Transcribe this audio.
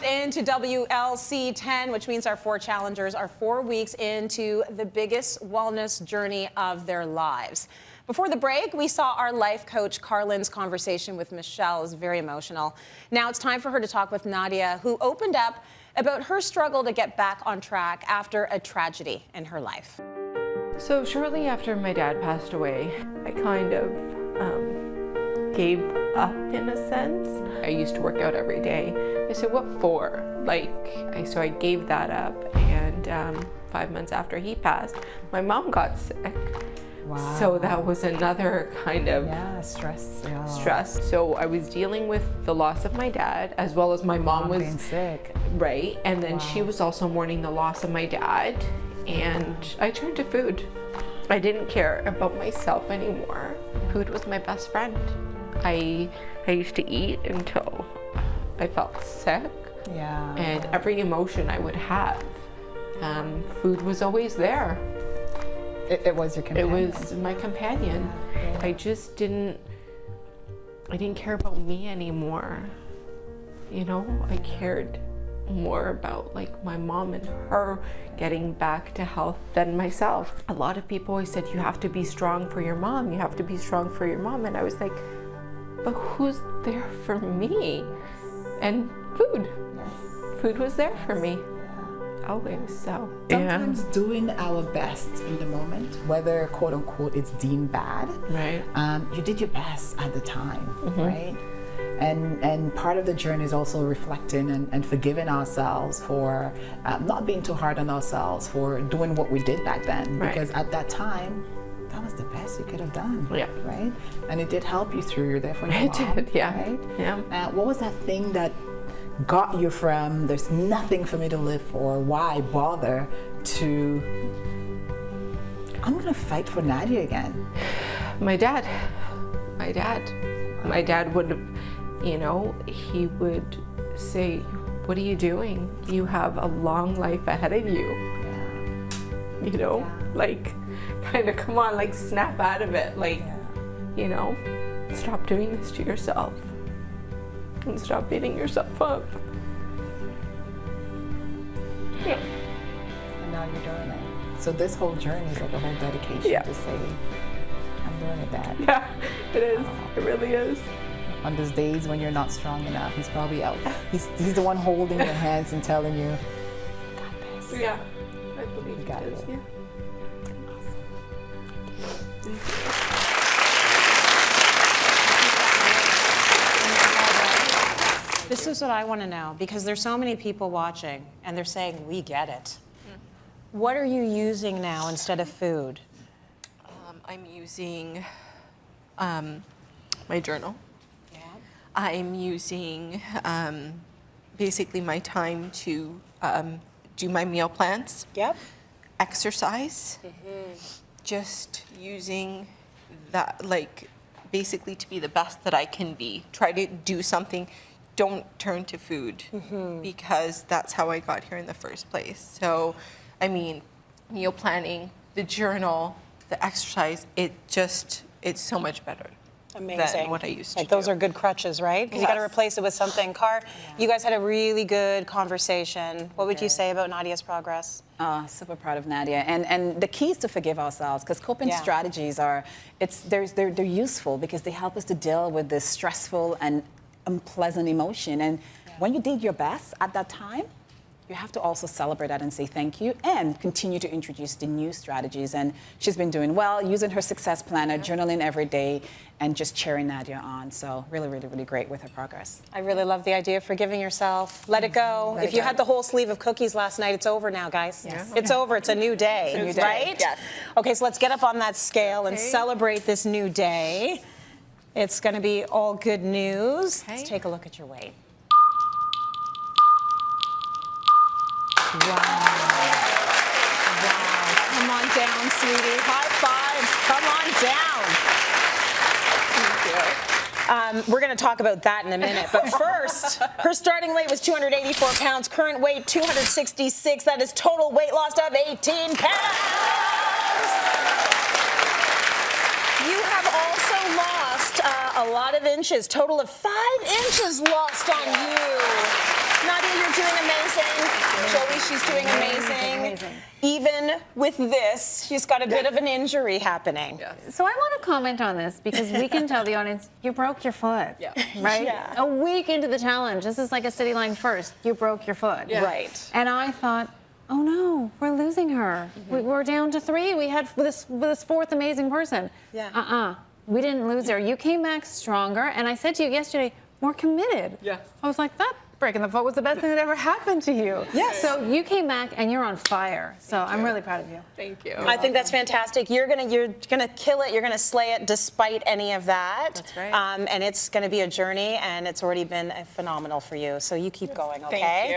into WLC10, which means our 4 challengers are 4 weeks into the biggest wellness journey of their lives. Before the break, we saw our life coach Karlyn's conversation with Michelle. It was very emotional. Now it's time for her to talk with Nadia, who opened up about her struggle to get back on track after a tragedy in her life. So shortly after my dad passed away, I kind of gave up in a sense. I used to work out every day. I said, what for? So I gave that up, and 5 months after he passed, my mom got sick. Wow. So that was another kind of stress. So I was dealing with the loss of my dad, as well as my mom was being sick. Right, and then she was also mourning the loss of my dad, and I turned to food. I didn't care about myself anymore. Food was my best friend. I used to eat until I felt sick. Yeah. And every emotion I would have, food was always there. It was your companion. It was my companion. Yeah. I just didn't care about me anymore. You know, I cared more about my mom and her getting back to health than myself. A lot of people always said, you have to be strong for your mom. You have to be strong for your mom. And I was like, but who's there for me? And food. Yes. Food was there for me. Always. So sometimes doing our best in the moment, whether quote unquote it's deemed bad, right? You did your best at the time, right? And part of the journey is also reflecting and forgiving ourselves for not being too hard on ourselves for doing what we did back then, because at that time that was the best you could have done. Yeah. Right. And it did help you through. You're there for your mom. It did. Yeah. Right. Yeah. What was that thing that got you from there's nothing for me to live for, why bother, to I'm gonna fight for Nadia again? My dad would have, he would say, what are you doing? You have a long life ahead of you. Kind of come on, snap out of it, stop doing this to yourself. And stop beating yourself up. Yeah. And now you're doing it. So this whole journey is like a whole dedication to say, I'm doing it, Dad. Yeah, it is. It really is. On those days when you're not strong enough, he's probably out. He's the one holding your hands and telling you, you got this. Yeah, I believe You got it is. it. Yeah. This is what I want to know, because there's so many people watching and they're saying, we get it. What are you using now instead of food? I'm using my journal. Yeah. I'm using basically my time to do my meal plans. Yep. Exercise. Just using that, basically to be the best that I can be. Try to do something. Don't turn to food, because that's how I got here in the first place. So, meal planning, the journal, the exercise, it's so much better. Amazing. Than what I used to do. Those are good crutches, right? Because you got to replace it with something. You guys had a really good conversation. What would you say about Nadia's progress? Super proud of Nadia, and the key is to forgive ourselves, because coping strategies they're useful because they help us to deal with this stressful and unpleasant emotion. And when you did your best at that time, you have to also celebrate that and say thank you, and continue to introduce the new strategies. And she's been doing well, using her success planner, journaling every day, and just cheering Nadia on. So really, really, really great with her progress. I really love the idea of forgiving yourself. Let it go. If you had the whole sleeve of cookies last night, it's over now, guys. Yes. It's over. It's a new day. It's a new day. Right? Yes. Okay, so let's get up on that scale and celebrate this new day. It's going to be all good news. Okay. Let's take a look at your weight. Wow. Come on down, sweetie. High fives. Come on down. Thank you. We're going to talk about that in a minute. But first, her starting weight was 284 pounds. Current weight, 266. That is total weight loss of 18 pounds. You have also lost a lot of inches. Total of 5 inches lost on you. Nadia, you're She's doing amazing. Even with this, she's got a bit of an injury happening. So I want to comment on this because we can tell the audience you broke your foot, right? Yeah. A week into the challenge, this is like a Cityline first. You broke your foot, Right. And I thought, oh no, we're losing her. We're down to 3. We had this 4th amazing person. We didn't lose her. You came back stronger, and I said to you yesterday, more committed. Yes. I was like, that breaking the foot was the best thing that ever happened to you. Yes. So you came back, and you're on fire. So I'm really proud of you. Thank you. I think that's fantastic. You're gonna kill it. You're gonna slay it despite any of that. That's right. And it's gonna be a journey, and it's already been phenomenal for you. So you keep going, okay? Thank you.